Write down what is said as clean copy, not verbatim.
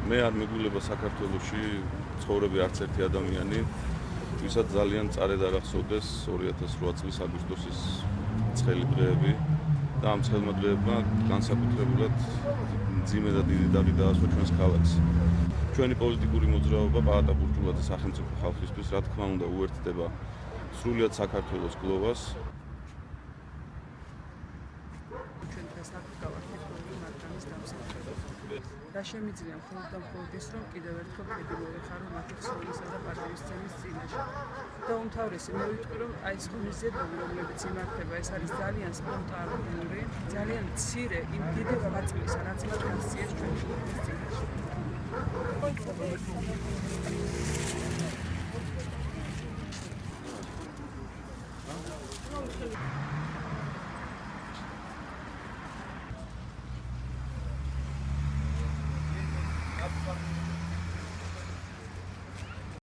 მე არ მეგულება საქართველოში ცხოვრები არც ერთი ადამიანი, ვისაც ძალიან წარედ არ ახსოვდეს 2008 წლის აგვისტოსის ცხელი დღეები და ამ ცხელმა დღეებმა განსაკუთრებულად მძიმე და დიდი დაღი დაასვა ჩვენს ქალაქს. ჩვენი პოლიტიკური მოძრაობა პალატა ბურჯულაძე სახელმწიფო ხალხისთვის, რა თქმა უნდა, უერთდება სრულიად საქართველოს გლოვას. რა შემიძლია მხოლოდ და მხოლოდ ის, რომ კიდევ ერთხელ ხედი მოვეხარო მათი ქსოვილისა და პარტიის სცენის წინაშე. და უმთავრესი მე ვიტყვი, რომ აი ეს ღონისძიებები, რომლებიც იმართება, ეს არის ძალიან სპონტანური, ძალიან მცირე იმ დიდი ღვაწლისა, რაც მათ განსწიეს ჩვენი პარტიის წინაშე.